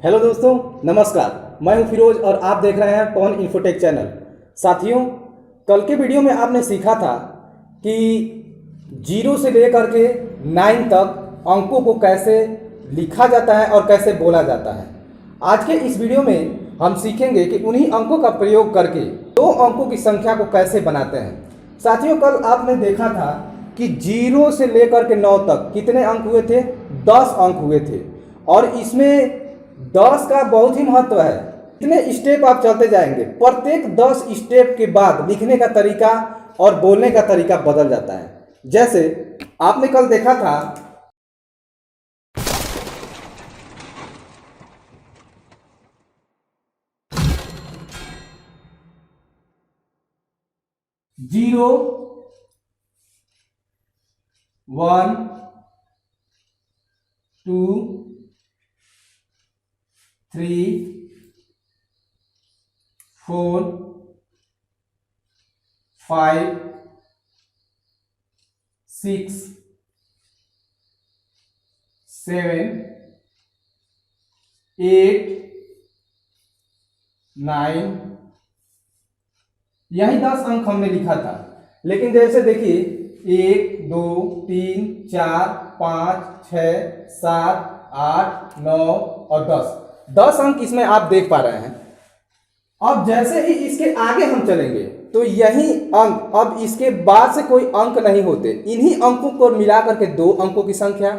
Hello दोस्तों, नमस्कार। मैं हूं फिरोज और आप देख रहे हैं पवन इन्फोटेक चैनल। साथियों, कल के वीडियो में आपने सीखा था कि जीरो से लेकर के 9 तक अंकों को कैसे लिखा जाता है और कैसे बोला जाता है। आज के इस वीडियो में हम सीखेंगे कि उन्हीं अंकों का प्रयोग करके 2 अंकों की संख्या को कैसे बनाते हैं। साथियों, कल आपने देखा था कि जीरो से लेकर के 9 तक कितने अंक हुए थे? 10 अंक हुए थे। और इसमें 10 का बहुत ही महत्व है। इतने स्टेप आप चलते जाएंगे, प्रत्येक 10 स्टेप के बाद लिखने का तरीका और बोलने का तरीका बदल जाता है। जैसे आपने कल देखा था जीरो, 1, 2, 3, 4, 5, 6, 7, 8, 9, यही 10 अंक हमने लिखा था। लेकिन जैसे देखिए 1, 2, 3, 4, 5, 6, 7, 8, 9 और 10 अंक इसमें आप देख पा रहे हैं। अब जैसे ही इसके आगे हम चलेंगे तो यही अंक, अब इसके बाद से कोई अंक नहीं होते। इन्हीं अंकों को मिलाकर के 2 अंकों की संख्या,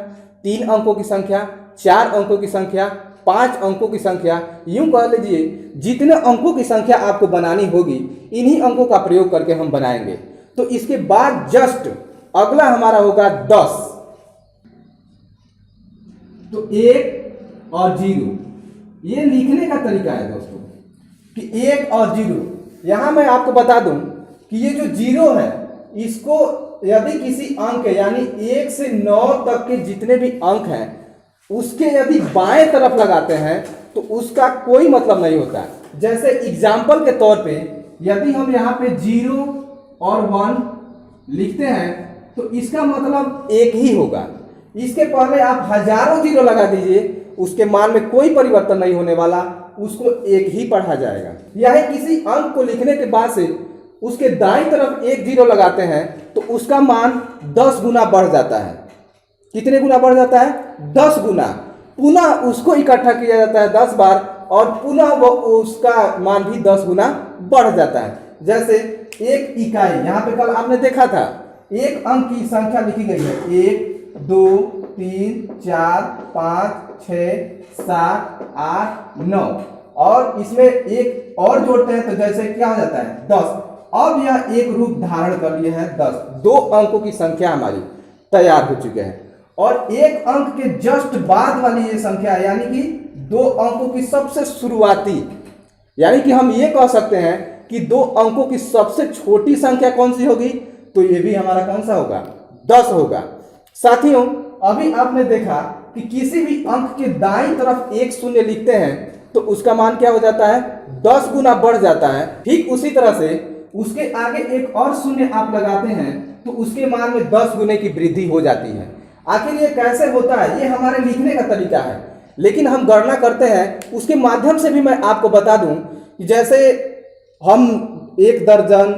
3 अंकों की संख्या, 4 अंकों की संख्या, 5 अंकों की संख्या, यूं कह लीजिए जितने अंकों की संख्या आपको बनानी होगी इन्हीं अंकों का प्रयोग करके हम बनाएंगे। तो इसके बाद जस्ट अगला हमारा होगा 10। तो 1 और 0 ये लिखने का तरीका है दोस्तों कि 1 और 0। यहां मैं आपको बता दूं कि ये जो 0 है इसको यदि किसी अंक यानी 1 से 9 तक के जितने भी अंक हैं उसके यदि बाएं तरफ लगाते हैं तो उसका कोई मतलब नहीं होता। जैसे एग्जाम्पल के तौर पे यदि हम यहाँ पे 0 और 1 लिखते हैं तो इसका मतलब एक ही होगा। इसके पहले आप हजारों 0 लगा दीजिए, उसके मान में कोई परिवर्तन नहीं होने वाला, उसको एक ही पढ़ा जाएगा। यह किसी अंक को लिखने के बाद से उसके दाईं तरफ 1 0 लगाते हैं तो उसका मान 10 गुना बढ़ जाता है। कितने गुना बढ़ जाता है? 10 गुना। पुनः उसको इकट्ठा किया जाता है 10 बार और पुनः वो उसका मान भी 10 गुना बढ़ जाता है। जैसे एक इकाई, यहाँ पे कल आपने देखा था एक अंक की संख्या लिखी गई है 1, 2, 3, 4, 5, 6, 7, 8, 9 और इसमें एक और जोड़ते हैं तो जैसे क्या हो जाता है? 10। अब यह एक रूप धारण कर लिया है 10। 2 अंकों की संख्या हमारी तैयार हो चुके हैं। और एक अंक के जस्ट बाद वाली ये संख्या यानी कि 2 अंकों की सबसे शुरुआती, यानी कि हम ये कह सकते हैं कि 2 अंकों की सबसे छोटी संख्या कौन सी होगी? तो ये भी हमारा कौन सा होगा? 10 होगा। साथियों, अभी आपने देखा कि किसी भी अंक के दाईं तरफ 1 शून्य लिखते हैं तो उसका मान क्या हो जाता है? 10 गुना बढ़ जाता है। ठीक उसी तरह से उसके आगे एक और शून्य आप लगाते हैं तो उसके मान में 10 गुने की वृद्धि हो जाती है। आखिर ये कैसे होता है? ये हमारे लिखने का तरीका है, लेकिन हम गणना करते हैं उसके माध्यम से भी मैं आपको बता दूं कि जैसे हम 1 दर्जन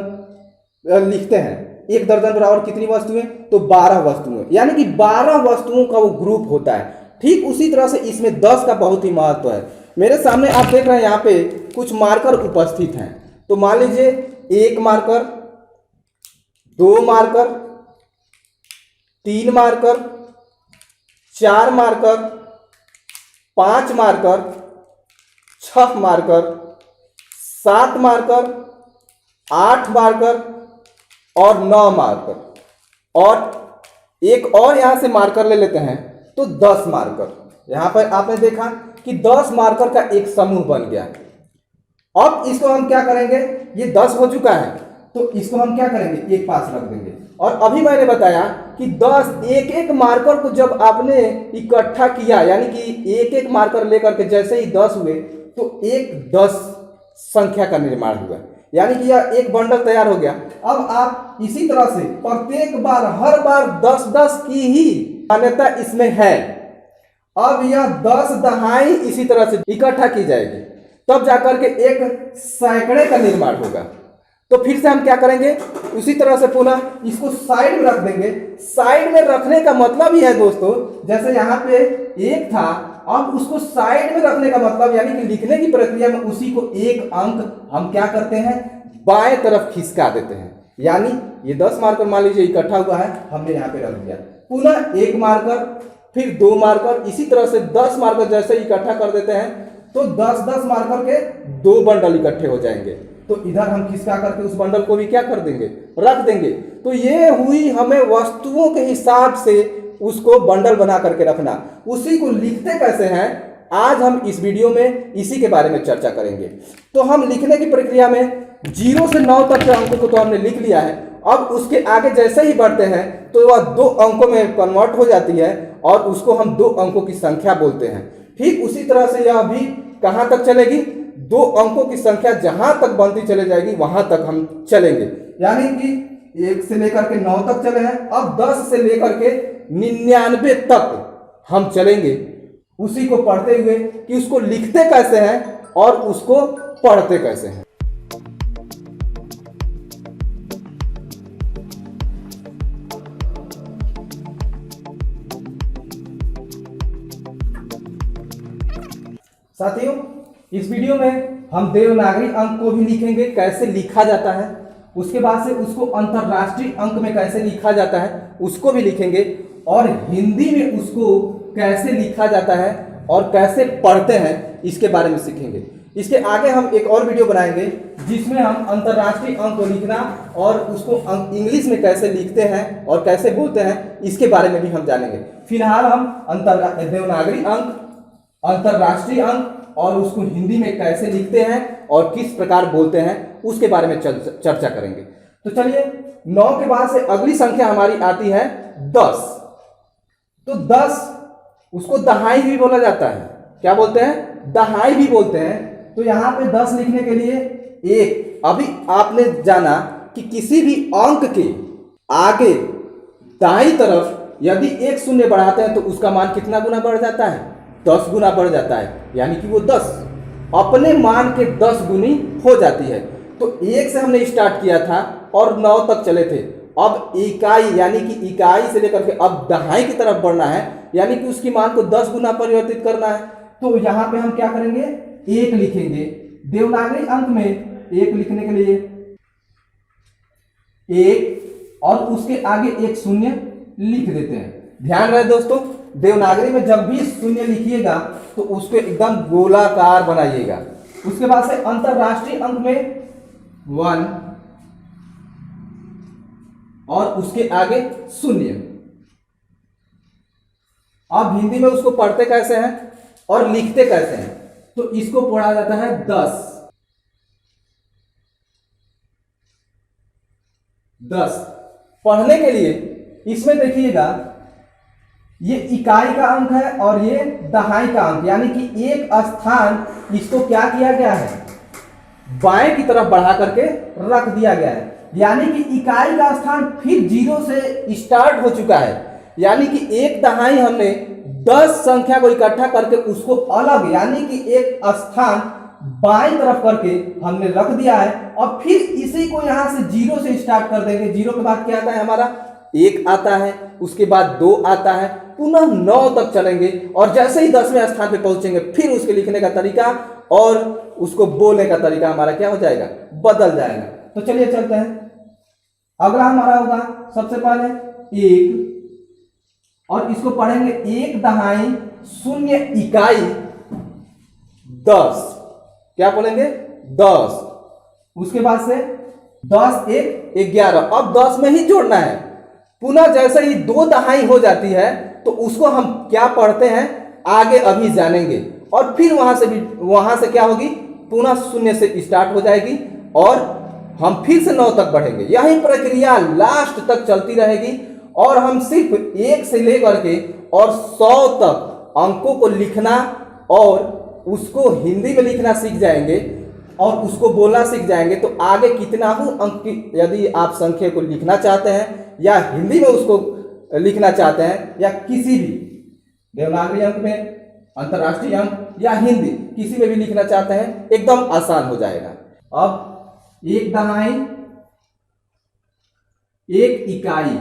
लिखते हैं, 1 दर्जन बराबर कितनी वस्तुएं? तो 12 वस्तुएं, यानी कि 12 वस्तुओं का वो ग्रुप होता है। ठीक उसी तरह से इसमें 10 का बहुत ही महत्व है। मेरे सामने आप देख रहे हैं यहाँ पे कुछ मार्कर उपस्थित हैं। तो मान लीजिए 1 marker, 2 marker, 3 marker, 4 marker, 5 marker, 6 marker, 7 marker, 8 marker और 9 मार्कर और एक और यहां से मार्कर ले लेते हैं तो 10 मार्कर। यहां पर आपने देखा कि 10 मार्कर का एक समूह बन गया। अब इसको हम क्या करेंगे? ये 10 हो चुका है तो इसको हम क्या करेंगे? एक पास रख देंगे। और अभी मैंने बताया कि 10 एक मार्कर को जब आपने इकट्ठा किया यानी कि एक मार्कर लेकर के जैसे ही 10 हुए तो एक 10 संख्या का निर्माण हुआ, यानी कि यह एक बंडल तैयार हो गया। अब आप इसी तरह से प्रत्येक बार हर बार 10-10 की ही मान्यता इसमें है। अब यह 10 दहाई इसी तरह से इकट्ठा की जाएगी, तब जाकर के एक सैकड़े का निर्माण होगा। तो फिर से हम क्या करेंगे, उसी तरह से पुनः इसको साइड में रख देंगे। साइड में रखने का मतलब ही है दोस्तों, जैसे यहाँ पे एक था, अब उसको साइड में रखने का मतलब यानी कि लिखने की प्रक्रिया में उसी को एक अंक हम क्या करते हैं, बाएं तरफ खिसका देते हैं। यानी ये 10 मार्कर मान लीजिए इकट्ठा हुआ है, हमने यहाँ पे रख दिया, पुनः एक मार्कर, फिर 2 मार्कर, इसी तरह से 10 मार्कर जैसे इकट्ठा कर देते हैं तो 10-10 मार्कर के 2 बंडल इकट्ठे हो जाएंगे। तो इधर हम खिसका करके उस बंडल को भी क्या कर देंगे, रख देंगे। तो ये हुई हमें वस्तुओं के हिसाब से उसको बंडल बना करके रखना। उसी को लिखते कैसे हैं, आज हम इस वीडियो में इसी के बारे में चर्चा करेंगे। तो हम लिखने की प्रक्रिया में 0 से 9 तक के अंकों को तो हमने लिख लिया है। अब उसके आगे जैसे ही बढ़ते हैं तो वह 2 अंकों में कन्वर्ट हो जाती है और उसको हम 2 अंकों की संख्या बोलते हैं। ठीक उसी तरह से यह भी कहां तक चलेगी, 2 अंकों की संख्या जहां तक बनती चले जाएगी वहां तक हम चलेंगे। यानी कि 1 से लेकर के 9 तक चले हैं, अब 10 से लेकर के 99 तक हम चलेंगे, उसी को पढ़ते हुए कि उसको लिखते कैसे हैं और उसको पढ़ते कैसे हैं। साथियों, इस वीडियो में हम देवनागरी अंक को भी लिखेंगे, कैसे लिखा जाता है, उसके बाद से उसको अंतरराष्ट्रीय अंक में कैसे लिखा जाता है उसको भी लिखेंगे, और हिंदी में उसको कैसे लिखा जाता है और कैसे पढ़ते हैं इसके बारे में सीखेंगे। इसके आगे हम एक और वीडियो बनाएंगे जिसमें हम अंतरराष्ट्रीय अंक को लिखना और उसको इंग्लिश में कैसे लिखते हैं और कैसे बोलते हैं इसके बारे में भी हम जानेंगे। फिलहाल हम देवनागरी अंक, अंतरराष्ट्रीय अंक और उसको हिंदी में कैसे लिखते हैं और किस प्रकार बोलते हैं उसके बारे में चर्चा करेंगे। तो चलिए, 9 के बाद से अगली संख्या हमारी आती है 10। तो 10 उसको दहाई भी बोला जाता है। क्या बोलते हैं, दहाई भी बोलते हैं। तो यहां पे 10 लिखने के लिए एक, अभी आपने जाना कि किसी भी अंक के आगे दाईं तरफ यदि एक शून्य बढ़ाते हैं तो उसका मान कितना गुना बढ़ जाता है, 10 गुना बढ़ जाता है। यानी कि वो 10 अपने मान के 10 गुनी हो जाती है। तो 1 से हमने स्टार्ट किया था और 9 तक चले थे। अब इकाई यानी कि इकाई से लेकर के अब दहाई की तरफ बढ़ना है, यानी कि उसकी मान को 10 गुना परिवर्तित करना है। तो यहां पे हम क्या करेंगे, 1 लिखेंगे। देवनागरी अंक में 1 लिखने के लिए 1 और उसके आगे एक शून्य लिख देते हैं। ध्यान रहे दोस्तों, देवनागरी में जब भी शून्य लिखिएगा तो उसको एकदम गोलाकार बनाइएगा। उसके बाद से अंतरराष्ट्रीय अंक में 1 और उसके आगे शून्य। अब हिंदी में उसको पढ़ते कैसे हैं और लिखते कैसे हैं, तो इसको पढ़ा जाता है 10। 10 पढ़ने के लिए इसमें देखिएगा, ये इकाई का अंक है और ये दहाई का अंक, यानी कि एक स्थान इसको क्या किया गया है, बाएं की तरफ बढ़ा करके रख दिया गया है। यानी कि इकाई का स्थान फिर 0 से स्टार्ट हो चुका है। यानी कि एक दहाई हमने 10 संख्या को इकट्ठा करके उसको अलग यानी कि एक स्थान बाएं तरफ करके हमने रख दिया है। और फिर इसी को यहां से 0 से स्टार्ट कर देंगे। 0 के बाद क्या आता है, हमारा 1 आता है, उसके बाद 2 आता है, पुनः 9 तक चलेंगे और जैसे ही 10वें स्थान पे पहुंचेंगे फिर उसके लिखने का तरीका और उसको बोलने का तरीका हमारा क्या हो जाएगा, बदल जाएगा। तो चलिए चलते हैं। अगला हमारा होगा सबसे पहले 1 और इसको पढ़ेंगे 1 दहाई 0 इकाई 10। क्या बोलेंगे, 10। उसके बाद से 10 1 11। अब 10 में ही जोड़ना है। पुनः जैसे ही 2 दहाई हो जाती है तो उसको हम क्या पढ़ते हैं आगे अभी जानेंगे। और फिर वहां से क्या होगी, पुनः 0 से स्टार्ट हो जाएगी और हम फिर से 9 तक बढ़ेंगे। यही प्रक्रिया लास्ट तक चलती रहेगी और हम सिर्फ 1 से लेकर के और 100 तक अंकों को लिखना और उसको हिंदी में लिखना सीख जाएंगे और उसको बोलना सीख जाएंगे। तो आगे कितना हो अंक की यदि आप संख्या को लिखना चाहते हैं या हिंदी में उसको लिखना चाहते हैं या किसी भी देवनागरी अंक में, अंतर्राष्ट्रीय अंक या हिंदी किसी में भी लिखना चाहते हैं एकदम आसान हो जाएगा। अब 1/2 1 इकाई,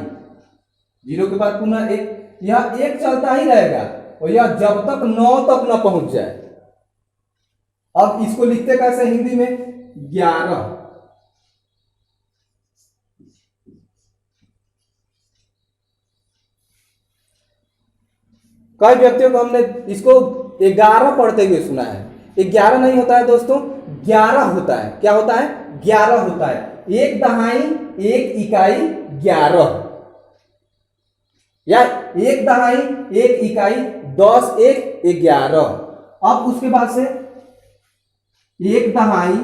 0 के बाद पुनः 1, यह 1 चलता ही रहेगा और यह जब तक 9 तक न पहुंच जाए। अब इसको लिखते कैसे हिंदी में? 11। कई व्यक्तियों को हमने इसको 11 पढ़ते हुए सुना है। 11 नहीं होता है दोस्तों, 11 होता है। क्या होता है? 11 होता है। 1/2 1 इकाई 11 या 1/2 1 इकाई 10 1 11। अब उसके बाद से 1/2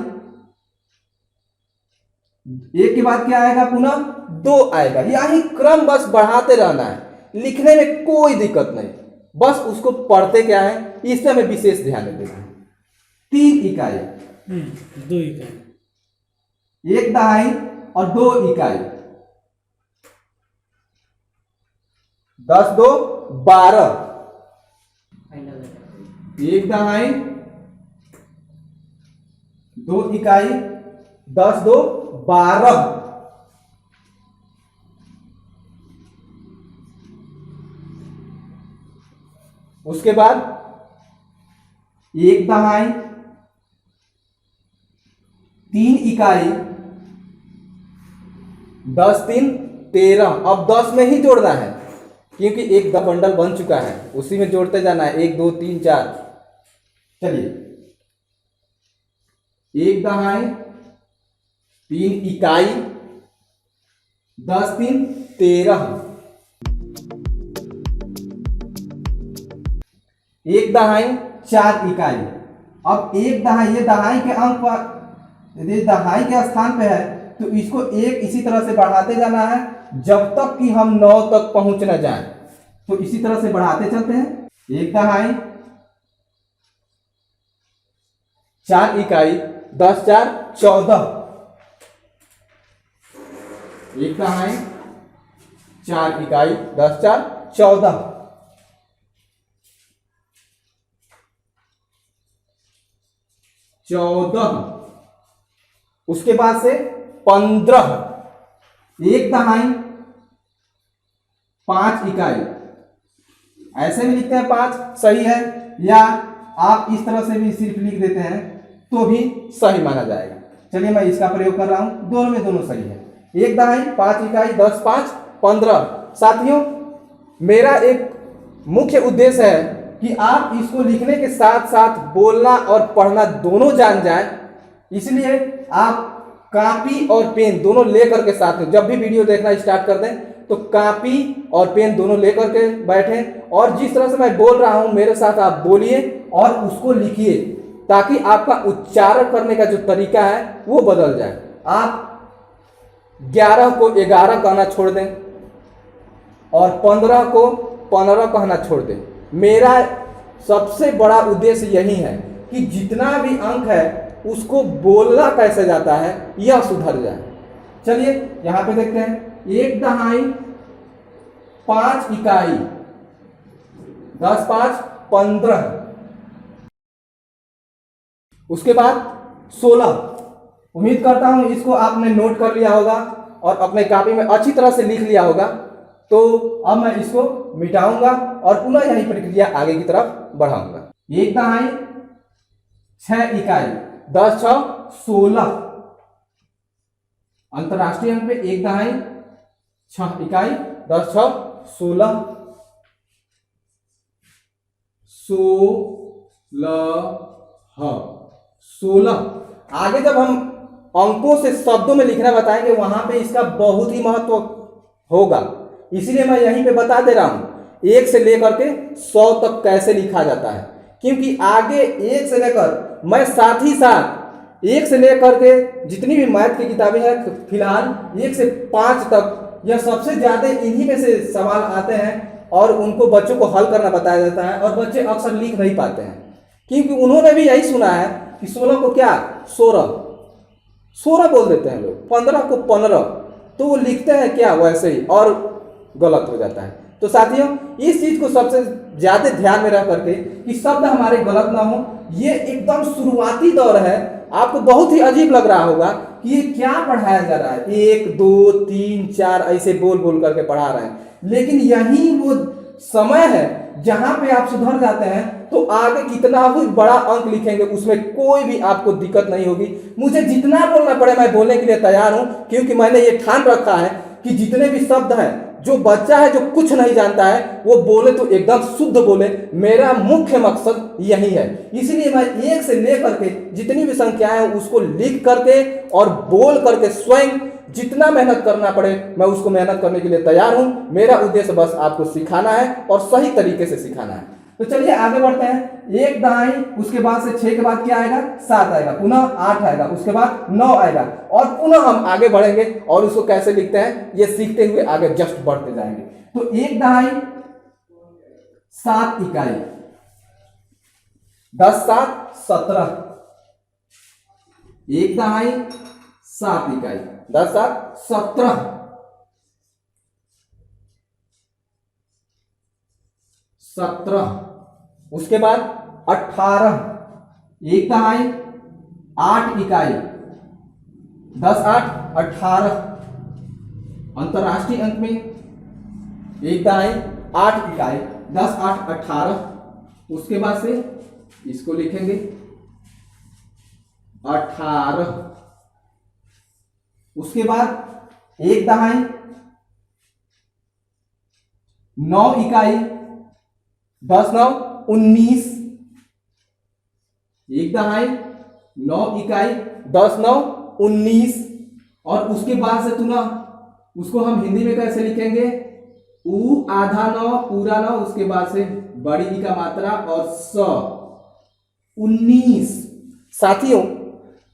1 के बाद क्या आएगा? पुनः 2 आएगा। यही क्रम बस बढ़ाते रहना है, लिखने में कोई दिक्कत नहीं, बस उसको पढ़ते क्या है इस पे हमें विशेष ध्यान देना है। 3 इकाई, 2 इकाई, 1/2 और 2 इकाई, 10 2 12, 1/2 2 इकाई, 10 2 12। उसके बाद 1/2 3 इकाई, 10 3 13। अब 10 में ही जोड़ना है क्योंकि एक बंडल बन चुका है, उसी में जोड़ते जाना है। 1 2 3 4। चलिए 1/2 3 इकाई, 10 3 13। 1/2 4 इकाई। अब 1/2 ये दहाई के अंक पर, यदि दहाई के स्थान पे है तो इसको 1 इसी तरह से बढ़ाते जाना है जब तक कि हम 9 तक पहुंच न जाए। तो इसी तरह से बढ़ाते चलते हैं। 1/2 4 इकाई, 10 4 14। 1/2 4 इकाई, 10 4 14। उसके बाद से 15। 1/2 5 इकाई, ऐसे भी लिखते हैं 5, सही है, या आप इस तरह से भी सिर्फ लिख देते हैं तो भी सही माना जाएगा। चलिए मैं इसका प्रयोग कर रहा हूं, दोनों में दोनों सही है। 1/2 5 इकाई, 10 5 15। साथियों, मेरा एक मुख्य उद्देश्य है कि आप इसको लिखने के साथ साथ बोलना और पढ़ना दोनों जान जाएं। इसलिए आप कॉपी और पेन दोनों लेकर के साथ में जब भी वीडियो देखना स्टार्ट कर दें तो कॉपी और पेन दोनों लेकर के बैठें और जिस तरह से मैं बोल रहा हूं मेरे साथ आप बोलिए और उसको लिखिए, ताकि आपका उच्चारण करने का जो तरीका है वो बदल जाए। आप 11 को 11 कहना छोड़ दें और 15 को 15 कहना छोड़ दें। मेरा सबसे बड़ा उद्देश्य यही है कि जितना भी अंक है उसको बोलना कैसे जाता है यह सुधर जाए। चलिए यहां पे देखते हैं। 1/2 5 इकाई, 10 5 15। उसके बाद 16। उम्मीद करता हूं इसको आपने नोट कर लिया होगा और अपने कॉपी में अच्छी तरह से लिख लिया होगा। तो अब मैं इसको मिटाऊंगा और पुनः यही प्रक्रिया आगे की तरफ बढ़ाऊंगा। 1/2 6 इकाई, 10 6 16। अंतरराष्ट्रीय अंक में 1/2 6 इकाई, 10 6 16। 16। आगे जब हम अंकों से शब्दों में लिखना बताएंगे वहां पे इसका बहुत ही महत्व होगा, इसलिए मैं यहीं पे बता दे रहा हूं 1 से लेकर के 100 तक कैसे लिखा जाता है। क्योंकि आगे 1 से लेकर मैं साथ ही साथ 1 से लेकर के जितनी भी मैथ की किताबें हैं फिलहाल 1 से 5 तक यह सबसे ज्यादा इन्हीं में से सवाल आते हैं और उनको बच्चों को हल करना बताया जाता है और बच्चे अक्सर लिख नहीं पाते हैं क्योंकि उन्होंने भी यही सुना है कि 16 को क्या 16 बोल देते हैं लोग, 15 को 15, तो वो लिखते हैं क्या वैसे ही और गलत हो जाता है। तो साथियों इस चीज को सबसे ज्यादा ध्यान में रख करके कि शब्द हमारे गलत ना हो। ये एकदम शुरुआती दौर है, आपको बहुत ही अजीब लग रहा होगा कि ये क्या पढ़ाया जा रहा है, 1 2 3 4 ऐसे बोल बोल करके पढ़ा रहे हैं, लेकिन यही वो समय है जहां पे आप सुधर जाते हैं तो आगे कितना भी बड़ा अंक लिखेंगे उसमें कोई भी आपको दिक्कत नहीं होगी। मुझे जितना बोलना पड़े मैं बोलने के लिए तैयार हूं, क्योंकि मैंने ये ठान रखा है कि जितने भी शब्द हैं, जो बच्चा है जो कुछ नहीं जानता है वो बोले तो एकदम शुद्ध बोले, मेरा मुख्य मकसद यही है। इसलिए मैं 1 से लेकर के जितनी भी संख्याएं हैं उसको लिख करके और बोल करके स्वयं जितना मेहनत करना पड़े मैं उसको मेहनत करने के लिए तैयार हूं। मेरा उद्देश्य बस आपको सिखाना है और सही तरीके से सिखाना है। तो चलिए आगे बढ़ते हैं। 1 दहाई, उसके बाद से 6 के बाद क्या आएगा, 7 आएगा, पुनः 8 आएगा, उसके बाद 9 आएगा और पुनः हम आगे बढ़ेंगे और उसको कैसे लिखते हैं ये सीखते हुए आगे जस्ट बढ़ते जाएंगे। तो 1 दहाई 7 इकाई, 10 7 17, 1 दहाई 7 इकाई, 10 7 17, 17, उसके बाद 18, 1 दहाई 8 इकाई, 10 8 18, अंतरराष्ट्रीय अंक में 1 दहाई 8 इकाई, 10 8 18, उसके बाद से इसको लिखेंगे 18, उसके बाद 1 दहाई 9 इकाई, 10 9 19, 1 दहाई 9 इकाई, 10 9 19, और उसके बाद से पुनः उसको हम हिंदी में कैसे लिखेंगे, उ आधा 9 पूरा 9, उसके बाद से बड़ी ई का मात्रा और 19। साथियों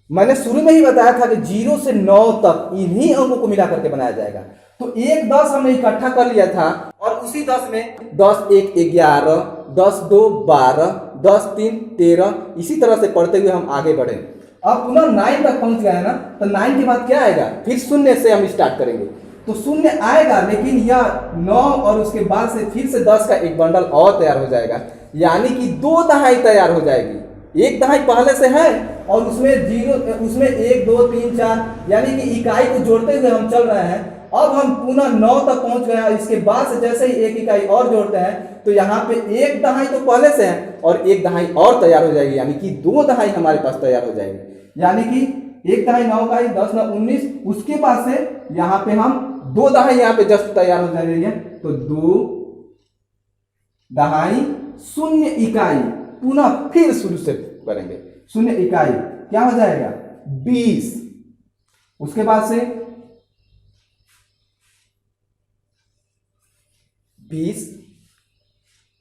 मैंने शुरू में ही बताया था कि 0 से 9 तक इन्हीं अंकों को मिला करके बनाया जाएगा। तो 1 10 हमने इकट्ठा कर लिया था और उसी 10 में 10 1 11, 10 2 12, 10 3 13, इसी तरह से पढ़ते हुए हम आगे बढ़े। अब पुनः 9 तक पहुंच गए ना, तो 9 के बाद क्या आएगा, फिर शून्य से हम स्टार्ट करेंगे। तो शून्य आएगा लेकिन यह 9 और उसके बाद से फिर से 10 का एक बंडल और तैयार हो जाएगा, यानी कि 2 दहाई तैयार हो जाएगी। 1 दहाई पहले से है और उसमें 1 2 3 4 यानी कि इकाई को जोड़ते हुए हम चल रहे हैं। अब हम पुनः 9 तक पहुंच गए और इसके बाद से जैसे ही एक इकाई और जोड़ते हैं तो यहाँ पे 1 दहाई तो पहले से है और 1 दहाई और तैयार हो जाएगी, यानी कि 2 दहाई हमारे पास तैयार हो जाएगी। यानी कि 1 दहाई 9 इकाई, 10 9 19, उसके बाद से यहाँ पे हम 2 दहाई यहाँ पे जस्ट तैयार हो जाएगी है। तो 2 दहाई 0 इकाई, पुनः फिर शुरू से करेंगे 0 इकाई, क्या हो जाएगा 20, उसके बाद से 20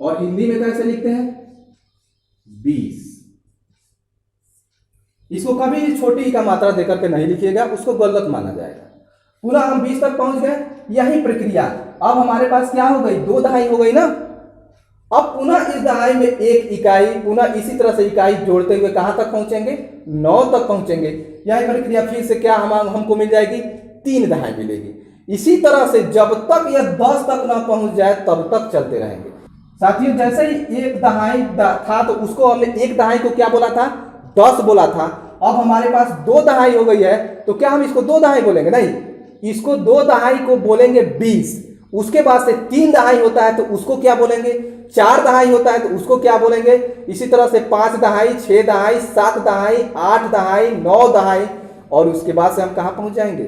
और हिंदी में कैसे लिखते हैं 20। इसको कभी छोटी का मात्रा देकर के नहीं लिखिएगा, उसको गलत माना जाएगा। पुनः हम 20 तक पहुंच गए, यही प्रक्रिया। अब हमारे पास क्या हो गई, 2 दहाई हो गई ना। अब पुनः इस दहाई में 1 इकाई, पुनः इसी तरह से इकाई जोड़ते हुए कहां तक पहुंचेंगे, 9 तक पहुंचेंगे। यह प्रक्रिया फिर से क्या हमको मिल जाएगी, 3 दहाई मिलेगी। इसी तरह से जब तक यह 10 तक ना पहुंच जाए तब तक चलते रहेंगे। साथियों जैसे ही 1 दहाई था तो उसको हमने 1 दहाई को क्या बोला था, 10 बोला था। अब हमारे पास 2 दहाई हो गई है तो क्या हम इसको 2 दहाई बोलेंगे, नहीं, इसको 2 दहाई को बोलेंगे 20। उसके बाद से 3 दहाई होता है तो उसको क्या बोलेंगे, 4 दहाई होता है तो उसको क्या बोलेंगे, इसी तरह से 5 दहाई, 6 दहाई, 7 दहाई, 8 दहाई, 9 दहाई, और उसके बाद से हम कहां पहुंच जाएंगे,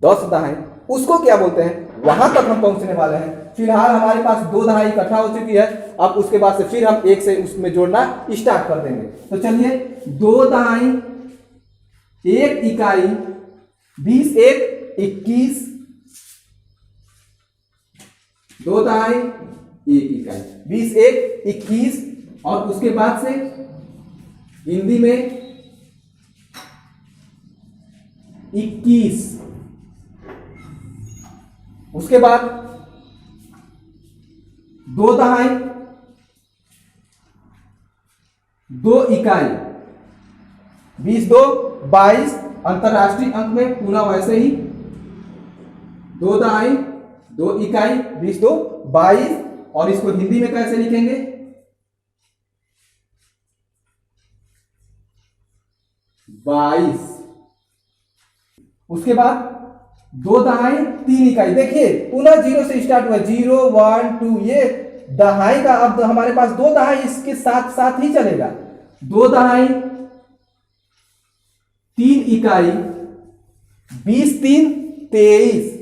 10 दहाई, उसको क्या बोलते हैं, वहां तक हम पहुंचने वाले हैं। फिलहाल हमारे पास 2 दहाई इकट्ठा हो चुकी है। अब उसके बाद से फिर हम 1 से उसमें जोड़ना स्टार्ट कर देंगे। तो चलिए 2 दहाई 1 इकाई, 20 1 21, 2 दहाई 1 इकाई, 20 1 21, और उसके बाद से हिंदी में 21, उसके बाद 2 दहाई 2 इकाई, 20 2 22, अंतरराष्ट्रीय अंक में पूरा वैसे ही 2 दहाई 2 इकाई, 20 2 22, और इसको हिंदी में कैसे लिखेंगे? 22। उसके बाद 2 दहाई 3 इकाई। देखिए पुनः 0 से स्टार्ट हुआ, 0 1 2, ये दहाई का अब हमारे पास 2 दहाई इसके साथ साथ ही चलेगा। 2 दहाई 3 इकाई, 20 3 23,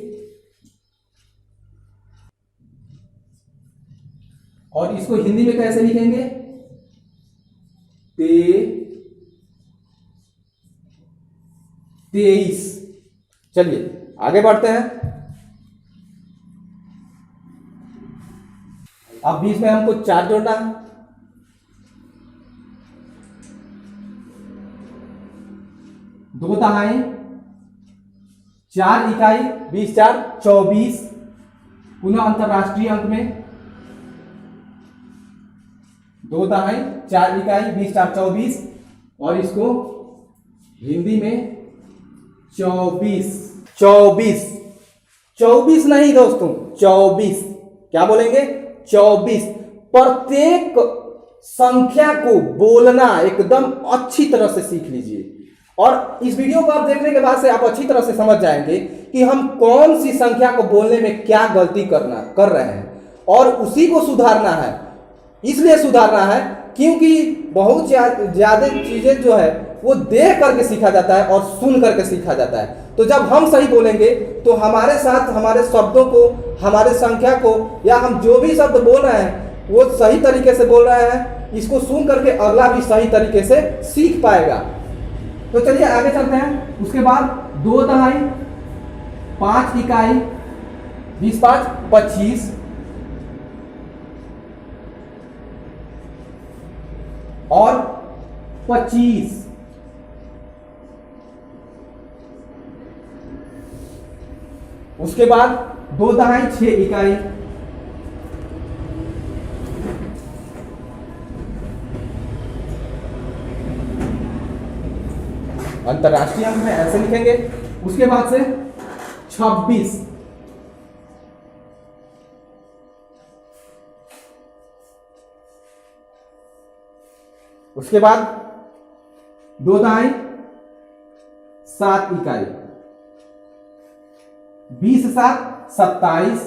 और इसको हिंदी में कैसे लिखेंगे? 23। चलिए आगे बढ़ते हैं। अब बीच में हमको 4 जोड़ना है। 2 दहाई 4 इकाई, 20 4 24, पुनः अंतरराष्ट्रीय अंक में 2 दहाई 4 इकाई, 20 4 24, और इसको हिंदी में 24। 24 नहीं दोस्तों, 24। क्या बोलेंगे? 24। प्रत्येक संख्या को बोलना एकदम अच्छी तरह से सीख लीजिए, और इस वीडियो को आप देखने के बाद से आप अच्छी तरह से समझ जाएंगे कि हम कौन सी संख्या को बोलने में क्या गलती कर रहे हैं, और उसी को सुधारना है। इसलिए सुधारना है क्योंकि बहुत ज्यादा चीजें जो है वो देख करके सीखा जाता है और सुन करके सीखा जाता है। तो जब हम सही बोलेंगे तो हमारे साथ हमारे शब्दों को, हमारे संख्या को, या हम जो भी शब्द बोल रहे हैं वो सही तरीके से बोल रहे हैं, इसको सुन करके अगला भी सही तरीके से सीख पाएगा। तो चलिए आगे चलते हैं। उसके बाद 2 दहाई 5 इकाई, 20 5 25, और 25। उसके बाद 2 दहाई 6 इकाई, अंतरराष्ट्रीय अंक में ऐसे लिखेंगे। उसके बाद से 26, उसके बाद 2 दहाई 7 इकाई, 20 7 27,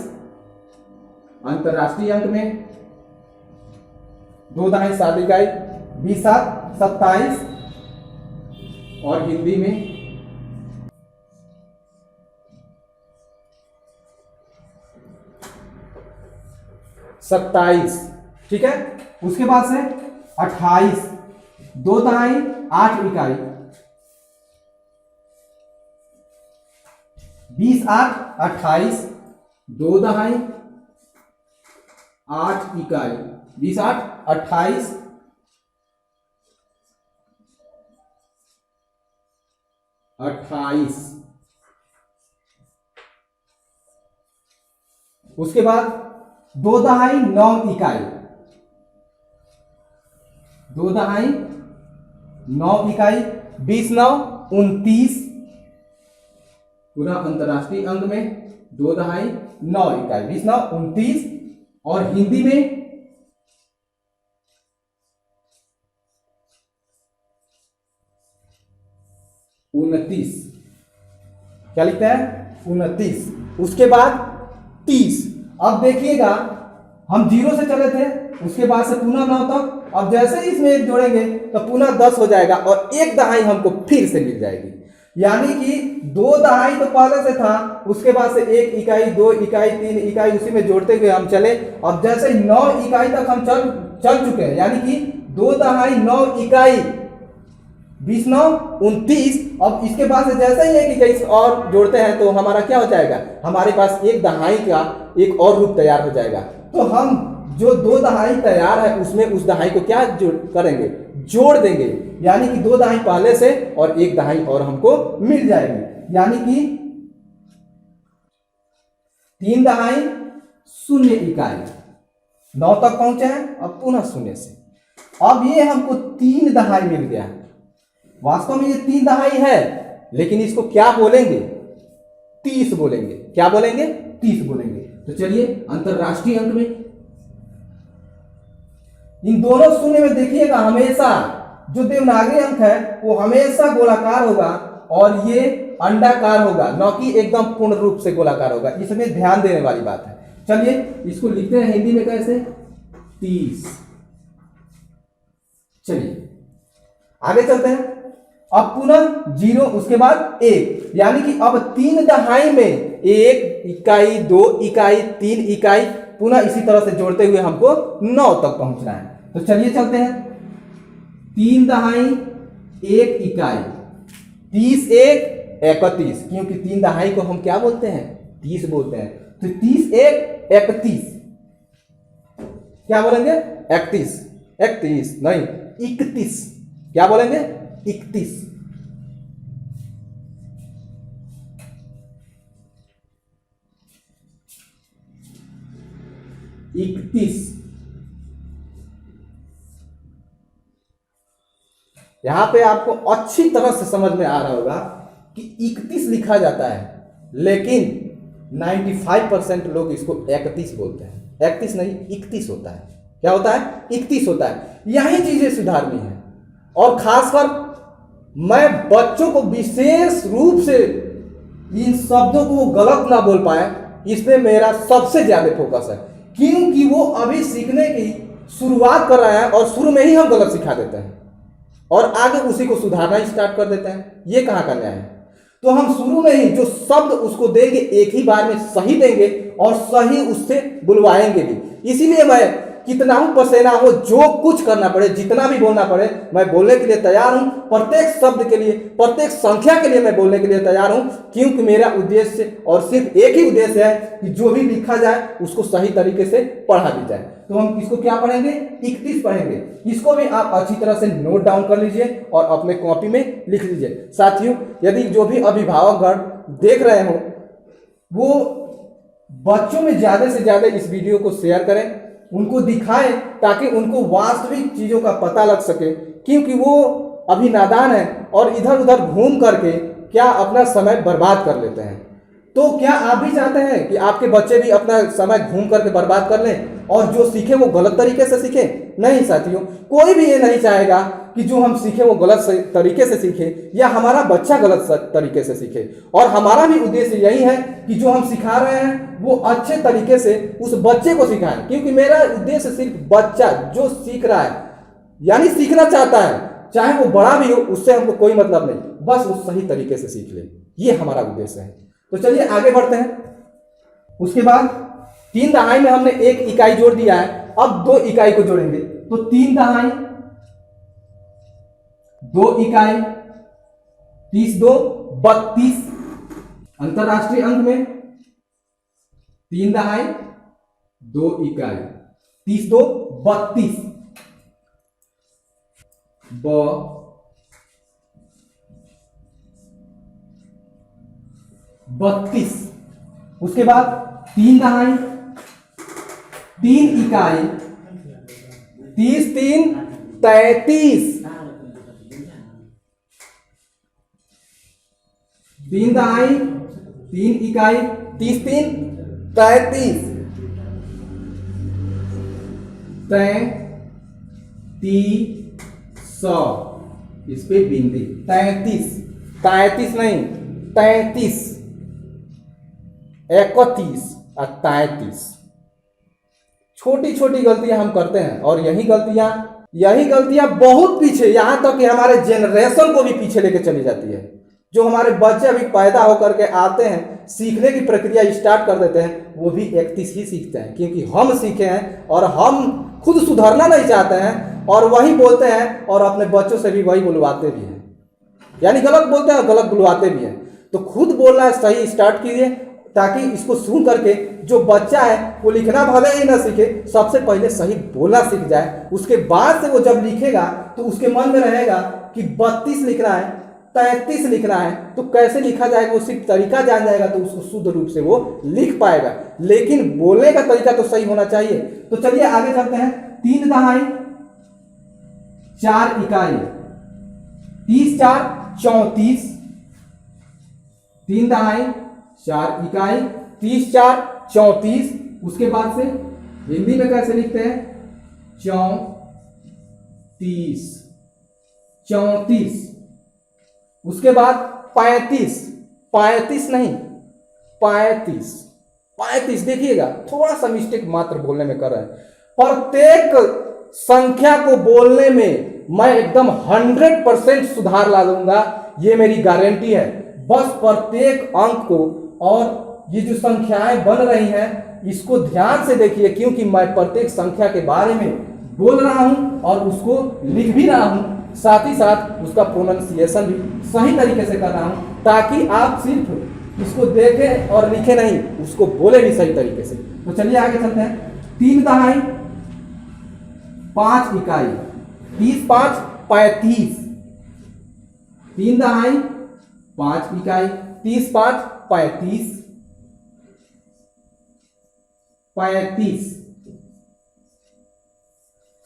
अंतरराष्ट्रीय अंक में 2 दहाई 7 इकाई, 20 7 27, और हिंदी में 27। ठीक है। उसके बाद से 28, 2 दहाई 8 इकाई, 20 8 28, 2 दहाई 8 इकाई, 20 8 28, उसके बाद 2 दहाई 9 इकाई, 2 दहाई 9 इकाई, 20 9 29, पूरा अंतरराष्ट्रीय अंक में 2 दहाई 9 इकाई, 20 9 29, और हिंदी में 29। क्या लिखते हैं? 29। उसके बाद 30। अब देखिएगा हम 0 से चले थे, उसके बाद से पुनः 9 तक। अब जैसे ही इसमें 1 जोड़ेंगे तो पुनः 10 हो जाएगा, और 1 दहाई हमको फिर से मिल जाएगी। यानी कि 2 दहाई तो पहले से था, उसके बाद से 1 इकाई 2 इकाई 3 इकाई उसी में जोड़ते हुए हम चले। अब जैसे 9 इकाई तक हम चल चुके हैं, यानी कि 2 दहाई 9 इकाई, 20 9 29। अब इसके बाद से जैसे ही 1 इकाई और जोड़ते हैं तो हमारा क्या हो जाएगा? हमारे पास 1 दहाई का एक और रूप तैयार हो जाएगा। तो हम जो 2 दहाई तैयार है उसमें उस दहाई को क्या करेंगे? जोड़ देंगे, यानी कि 2 दहाई पहले से और 1 दहाई और हमको मिल जाएगी। यानी कि 3 दहाई 0 इकाई, 9 तक पहुंचे हैं, अब पुनः 0 से। अब ये हमको 3 दहाई मिल गया। वास्तव में ये 3 दहाई है, लेकिन इसको क्या बोलेंगे? 30 बोलेंगे। क्या बोलेंगे? 30 बोलेंगे। तो चलिए अंतरराष्ट्रीय अंक में इन दोनों शून्य में देखिएगा हमेशा जो देवनागरी अंक है वो हमेशा गोलाकार होगा और ये अंडाकार होगा, न कि एकदम पूर्ण रूप से गोलाकार होगा। इसमें ध्यान देने वाली बात है। चलिए इसको लिखते हैं हिंदी में कैसे, 30। चलिए आगे चलते हैं। अब पुनः 0 उसके बाद 1, यानी कि अब 3 दहाई में 1 इकाई, 2 इकाई, 3 इकाई, पुनः इसी तरह से जोड़ते हुए हमको 9 तक पहुंचना है। तो चलिए चलते हैं। 3 दहाई 1 इकाई, 30 1 31, क्योंकि 3 दहाई को हम क्या बोलते हैं, 30 बोलते हैं। तो 30 1 31, क्या बोलेंगे 31, 31 नहीं 31, क्या बोलेंगे 31। यहां पे आपको अच्छी तरह से समझ में आ रहा होगा कि 31 लिखा जाता है, लेकिन 95% लोग इसको 31 बोलते हैं। 31 नहीं 31 होता है। क्या होता है, 31 होता है। यही चीजें सुधारनी है, और खासकर मैं बच्चों को विशेष रूप से इन शब्दों को गलत ना बोल पाए, इसमें मेरा सबसे ज्यादा फोकस है, क्योंकि वो अभी सीखने की शुरुआत कर रहे हैं और शुरू में ही हम गलत सिखा देते हैं और आगे उसी को सुधारना स्टार्ट कर देते हैं। ये कहाँ का न्याय है। तो हम शुरू में ही जो शब्द उसको देंगे एक ही बार में सही देंगे और सही उससे बुलवाएंगे भी। इसीलिए मैं कितना हूं पसेना हो, जो कुछ करना पड़े, जितना भी बोलना पड़े, मैं बोलने के लिए तैयार हूं। प्रत्येक शब्द के लिए, प्रत्येक संख्या के लिए मैं बोलने के लिए तैयार हूं, क्योंकि मेरा उद्देश्य और सिर्फ एक ही उद्देश्य है कि जो भी लिखा जाए उसको सही तरीके से पढ़ा भी जाए। तो हम इसको क्या पढ़ेंगे, 31 पढ़ेंगे। इसको भी आप अच्छी तरह से नोट डाउन कर लीजिए और अपने कॉपी में लिख लीजिए। साथियों, यदि जो भी अभिभावकगण देख रहे हो वो बच्चों में ज्यादा से ज्यादा इस वीडियो को शेयर करें, उनको दिखाएं, ताकि उनको वास्तविक चीजों का पता लग सके, क्योंकि वो अभी नादान है और इधर उधर घूम करके क्या अपना समय बर्बाद कर लेते हैं। तो क्या आप भी चाहते हैं कि आपके बच्चे भी अपना समय घूम करके बर्बाद कर लें और जो सीखे वो गलत तरीके से सीखे? नहीं साथियों, कोई भी ये नहीं चाहेगा कि जो हम सीखे वो गलत तरीके से सीखे या हमारा बच्चा गलत तरीके से सीखे। और हमारा भी उद्देश्य यही है कि जो हम सिखा रहे हैं वो अच्छे तरीके से उस बच्चे को सिखाएं, क्योंकि मेरा उद्देश्य सिर्फ बच्चा जो सीख रहा है यानी सीखना चाहता है, चाहे वो बड़ा भी हो, उससे हमको कोई मतलब नहीं, बस वो सही तरीके से सीख ले, ये हमारा उद्देश्य है। तो चलिए आगे बढ़ते हैं। उसके बाद 3 दहाई में हमने 1 इकाई जोड़ दिया है, अब 2 इकाई को जोड़ेंगे। तो 3 दहाई 2 इकाई, 30 2 32। अंतरराष्ट्रीय अंक में 3 दहाई 2 इकाई, 30 2 32 32। उसके बाद 3 दहाई 3 इकाई, 30 3 33। 3 दहाई 3 इकाई, 30 3 33। 3300 इस पे बिंदी 33 33 नहीं 33 31 और 33। छोटी छोटी गलतियां हम करते हैं और यही गलतियां बहुत पीछे, यहां तक कि हमारे जनरेशन को भी पीछे लेके चली जाती है। जो हमारे बच्चे अभी पैदा होकर के आते हैं, सीखने की प्रक्रिया स्टार्ट कर देते हैं, वो भी 31 ही सीखते हैं, क्योंकि हम सीखे हैं और हम खुद सुधरना नहीं चाहते हैं और वही बोलते हैं और अपने बच्चों से भी वही बुलवाते भी हैं, यानी गलत बोलते हैं और गलत बुलवाते भी हैं। तो खुद बोलना सही स्टार्ट कीजिए, ताकि इसको सुन करके जो बच्चा है वो लिखना भले ही ना सीखे, सबसे पहले सही बोलना सीख जाए। उसके बाद से वो जब लिखेगा तो उसके मन में रहेगा कि 32 लिखना है, 33 लिखना है, तो कैसे लिखा जाएगा वो सिर्फ तरीका जान जाएगा, तो उसको शुद्ध रूप से वो लिख पाएगा। लेकिन बोलने का तरीका तो सही होना चाहिए। तो चलिए आगे चलते हैं। 3 दहाई 4 इकाई, 30 4 34। 3 दहाई 4 इकाई, 30 4 34। उसके बाद से हिंदी में कैसे लिखते हैं? 34, 34। उसके बाद 35, 35 नहीं 35, 35। देखिएगा थोड़ा सा मिस्टेक मात्र बोलने में कर रहे हैं। प्रत्येक संख्या को बोलने में मैं एकदम 100% सुधार ला दूंगा, ये मेरी गारंटी है। बस प्रत्येक अंक को और ये जो संख्याएं बन रही हैं इसको ध्यान से देखिए, क्योंकि मैं प्रत्येक संख्या के बारे में बोल रहा हूं और उसको लिख भी रहा हूं, साथ ही साथ उसका प्रोनाउंसिएशन भी सही तरीके से कर रहा हूं, ताकि आप सिर्फ इसको देखें और लिखें नहीं, उसको बोले भी सही तरीके से। तो चलिए आगे चलते हैं। 3 दहाई 5 इकाई, 30 5 35। 3 दहाई 5 इकाई, 30 5 35, 35।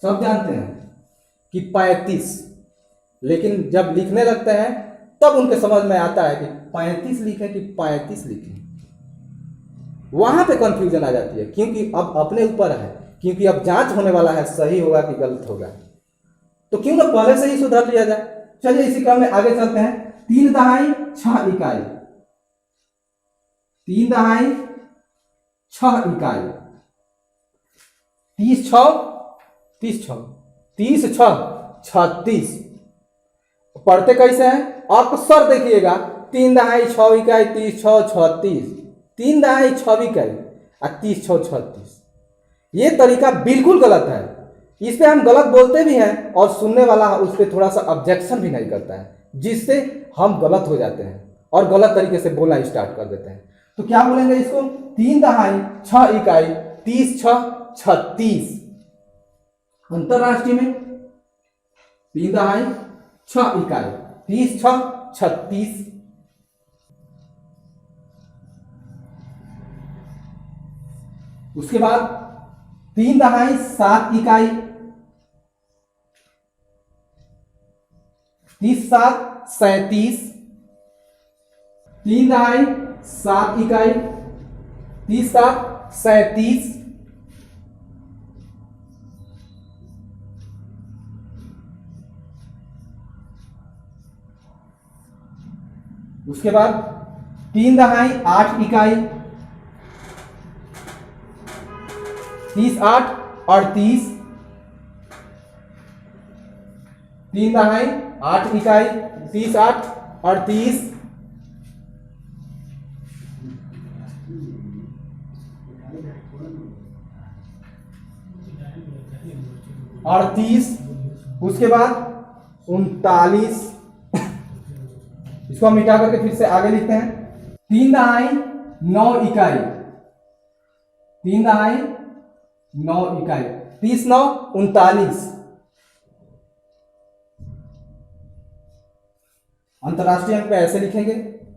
सब जानते हैं कि 35, लेकिन जब लिखने लगते हैं तब उनके समझ में आता है कि 35 लिखें कि 35 लिखें। वहां पे कंफ्यूजन आ जाती है, क्योंकि अब अपने ऊपर है, क्योंकि अब जांच होने वाला है सही होगा कि गलत होगा। तो क्यों ना पहले से ही सुधार लिया जाए। चलिए इसी क्रम में आगे चलते हैं। 3 दहाई 6 इकाई, 3 दहाई 6 इकाई, 30 6 30 6 30 6 36। पढ़ते कैसे हैं? अक्सर देखिएगा 3 दहाई 6 इकाई, 30 6 36, 3 दहाई 6 इकाई और 30 6 36। ये तरीका बिल्कुल गलत है। इस पे हम गलत बोलते भी हैं और सुनने वाला उस पर थोड़ा सा ऑब्जेक्शन भी नहीं करता है, जिससे हम गलत हो जाते हैं और गलत तरीके से बोलना स्टार्ट कर देते हैं। तो क्या बोलेंगे इसको? 3 दहाई 6 इकाई, 30 6 36। अंतरराष्ट्रीय में 3 दहाई 6 इकाई, 30 6 36। उसके बाद 3 दहाई 7 इकाई, 30 7 37। 3 दहाई 7 इकाई, 30 7 37। उसके बाद 3 दहाई 8 इकाई, 30 8 38। 3 दहाई 8 इकाई, 30 8 38। उसके बाद 39। इसको हम मिटा करके फिर से आगे लिखते हैं। 3 दहाई 9 इकाई, 3 दहाई 9 इकाई, 30 9 39। अंतरराष्ट्रीय अंक पे ऐसे लिखेंगे।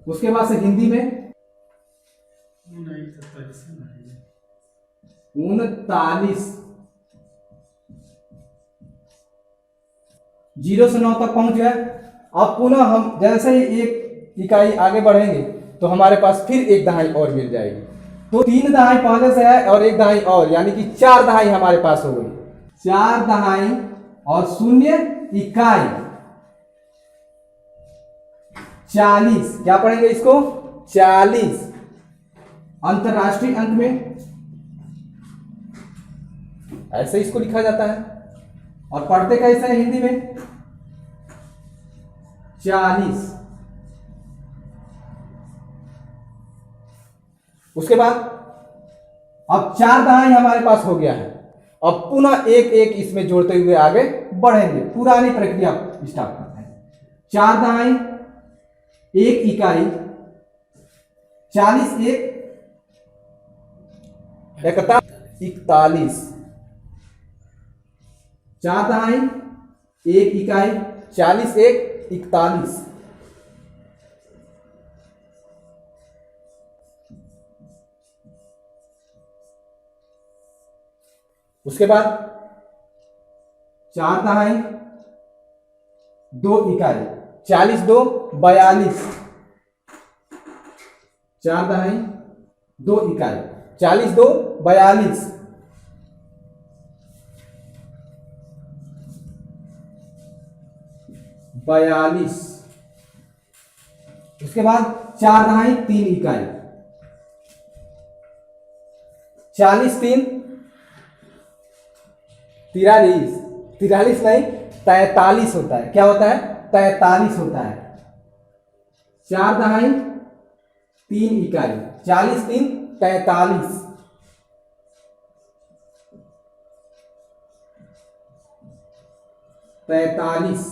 उसके बाद से हिंदी में 39। 0 से 9 तक पहुंच गए। अब पुनः हम जैसे ही एक इकाई आगे बढ़ेंगे तो हमारे पास फिर एक दहाई और मिल जाएगी। तो 3 दहाई पहले से है और एक दहाई और, यानी कि 4 दहाई हमारे पास हो गई। 4 दहाई और 0 इकाई 40। क्या पढ़ेंगे इसको? 40। अंतरराष्ट्रीय अंक में ऐसे इसको लिखा जाता है। और पढ़ते कैसे हैं हिंदी में? 40। उसके बाद अब 4 दहाई हमारे पास हो गया है। अब पुनः एक एक इसमें जोड़ते हुए आगे बढ़ेंगे, पुरानी प्रक्रिया स्टार्ट करते हैं। 4 दहाई 1 इकाई, 40 1 41। 4 दहाई 1 इकाई, 40 1 41। उसके बाद 4 दहाई 2 इकाई, 40 2 42। 4 दहाई 2 इकाई, 40 2 42, 42। उसके बाद 4 दहाई 3 इकाई, 40 3 43, 43 नहीं 43 होता है। क्या होता है? 43 होता है। 4 दहाई 3 इकाई, 40 3 43, 43।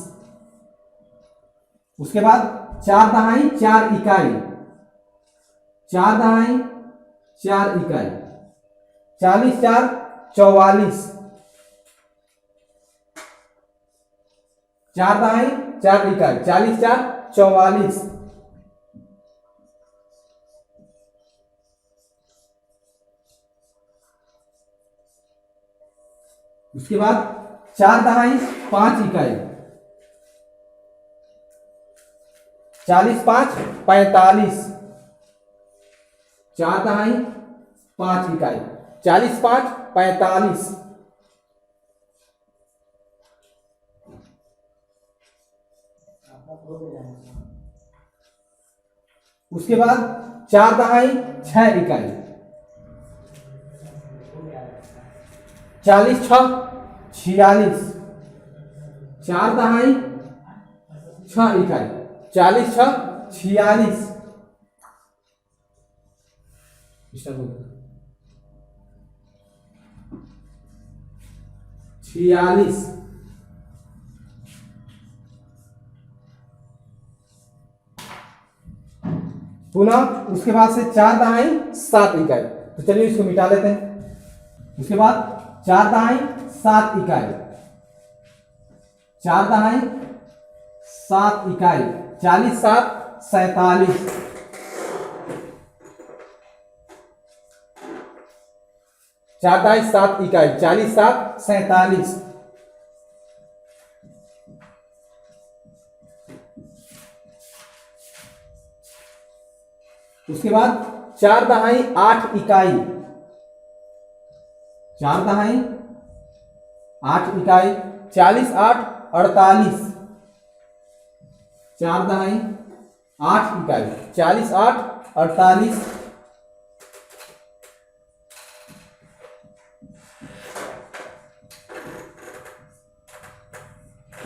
उसके बाद 4 दहाई 4 इकाई, 4 दहाई 4 इकाई, 40 4 44, 4 दहाई 4 इकाई, 40 4 44। उसके बाद 4 दहाई 5 इकाई, 40 5 45, 4 दहाई 5 इकाई, 40 5 45। उसके बाद 4 दहाई 6 इकाई, 40 6 46, 4 दहाई 6 इकाई, 40 6 46। 46। पुनः उसके बाद से 4 दहाई 7 इकाई, तो चलिए इसको मिटा लेते हैं। उसके बाद 4 दहाई 7 इकाई, 4 दहाई 7 इकाई, 40 7 47, 4 दहाई 7 इकाई, 40 7 47। उसके बाद 4 दहाई 8 इकाई, 4 दहाई 8 इकाई, 40 8 48, 4 दहाई 8 इकाई, 40 8 48।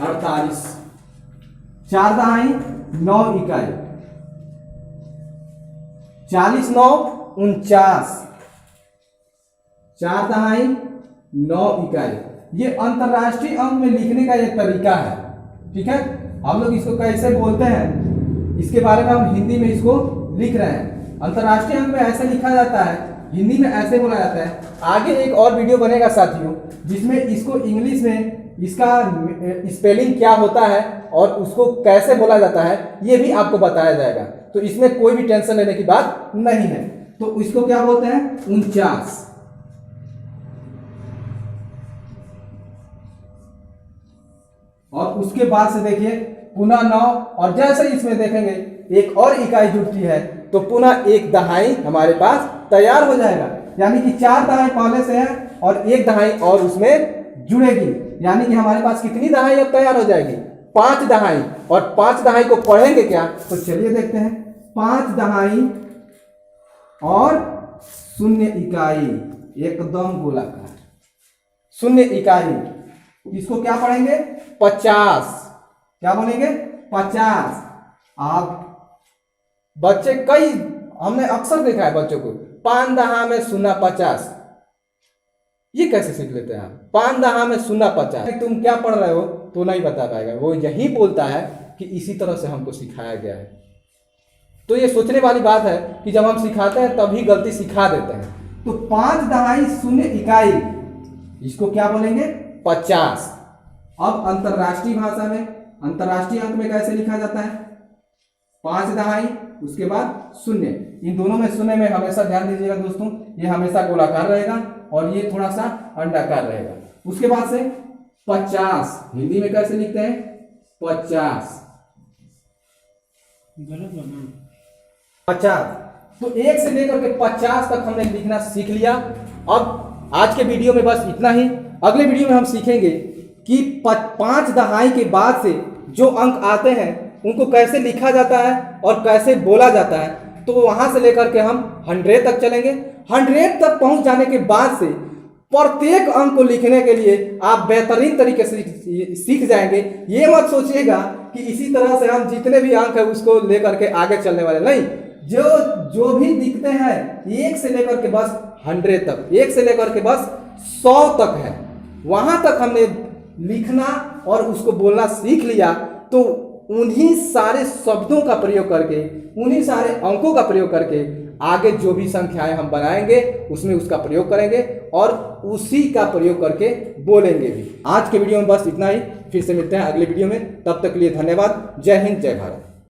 अड़तालीस। 4 दहाई 9 इकाई, 40 9 49, 4 दहाई 9 इकाई। ये अंतरराष्ट्रीय अंक में लिखने का एक तरीका है, ठीक है। हम लोग इसको कैसे बोलते हैं इसके बारे में हम हिंदी में इसको लिख रहे हैं। अंतरराष्ट्रीय अंक में ऐसे लिखा जाता है, हिंदी में ऐसे बोला जाता है। आगे एक और वीडियो बनेगा साथियों जिसमें इसको इंग्लिश में इसका स्पेलिंग क्या होता है और उसको कैसे बोला जाता है ये भी आपको बताया जाएगा। तो इसमें कोई भी टेंशन लेने की बात नहीं है। तो इसको क्या बोलते हैं? 49। और उसके बाद से देखिए पुनः 9, और जैसे इसमें देखेंगे एक और इकाई जुड़ती है तो पुनः 1 दहाई हमारे पास तैयार हो जाएगा। यानी कि 4 दहाई पहले से है और 1 दहाई और उसमें जुड़ेगी, यानी कि हमारे पास कितनी दहाई अब तैयार हो जाएगी? 5 दहाई। और 5 दहाई को पढ़ेंगे क्या? तो चलिए देखते हैं। 5 दहाई और 0 इकाई, एकदम गोलाकार 0 इकाई, इसको क्या पढ़ेंगे? 50। क्या बोलेंगे? 50। आप बच्चे कई हमने अक्सर देखा है बच्चों को 5 दहा में 0 50, ये कैसे सीख लेते हैं आप? 5 दहा में 0 50 तुम क्या पढ़ रहे हो तो नहीं बता पाएगा। वो यही बोलता है कि इसी तरह से हमको सिखाया गया है। तो ये सोचने वाली बात है कि जब हम सिखाते हैं तभी गलती सिखा देते हैं। तो 5 दहाई 0 इकाई, इसको क्या बोलेंगे? 50। अब अंतरराष्ट्रीय भाषा में, अंतरराष्ट्रीय अंक में कैसे लिखा जाता है? 5 दहाई उसके बाद 0, इन दोनों में 0 में हमेशा ध्यान दीजिएगा दोस्तों, ये हमेशा गोलाकार रहेगा और ये थोड़ा सा अंडाकार रहेगा। उसके बाद से 50 हिंदी में कैसे लिखते हैं? 50। गलत बना। 50 तो 1 से लेकर के 50 तक हमने लिखना सीख लिया। अब आज के वीडियो में बस इतना ही। अगले वीडियो में हम सीखेंगे कि 5 दहाई के बाद से जो अंक आते हैं उनको कैसे लिखा जाता है और कैसे बोला जाता है। तो वहां से लेकर के हम 100 तक चलेंगे। 100 तक पहुंच जाने के बाद से प्रत्येक अंक को लिखने के लिए आप बेहतरीन तरीके से सीख जाएंगे। ये मत सोचिएगा कि इसी तरह से हम जितने भी अंक है उसको लेकर के आगे चलने वाले नहीं। जो भी दिखते हैं 1 से लेकर के बस 100 तक, 1 से लेकर के बस 100 तक है, वहां तक हमने लिखना और उसको बोलना सीख लिया। तो उन्हीं सारे शब्दों का प्रयोग करके, उन्हीं सारे अंकों का प्रयोग करके आगे जो भी संख्याएं हम बनाएंगे उसमें उसका प्रयोग करेंगे और उसी का प्रयोग करके बोलेंगे भी। आज के वीडियो में बस इतना ही। फिर से मिलते हैं अगले वीडियो में। तब तक के लिए धन्यवाद। जय हिंद, जय भारत।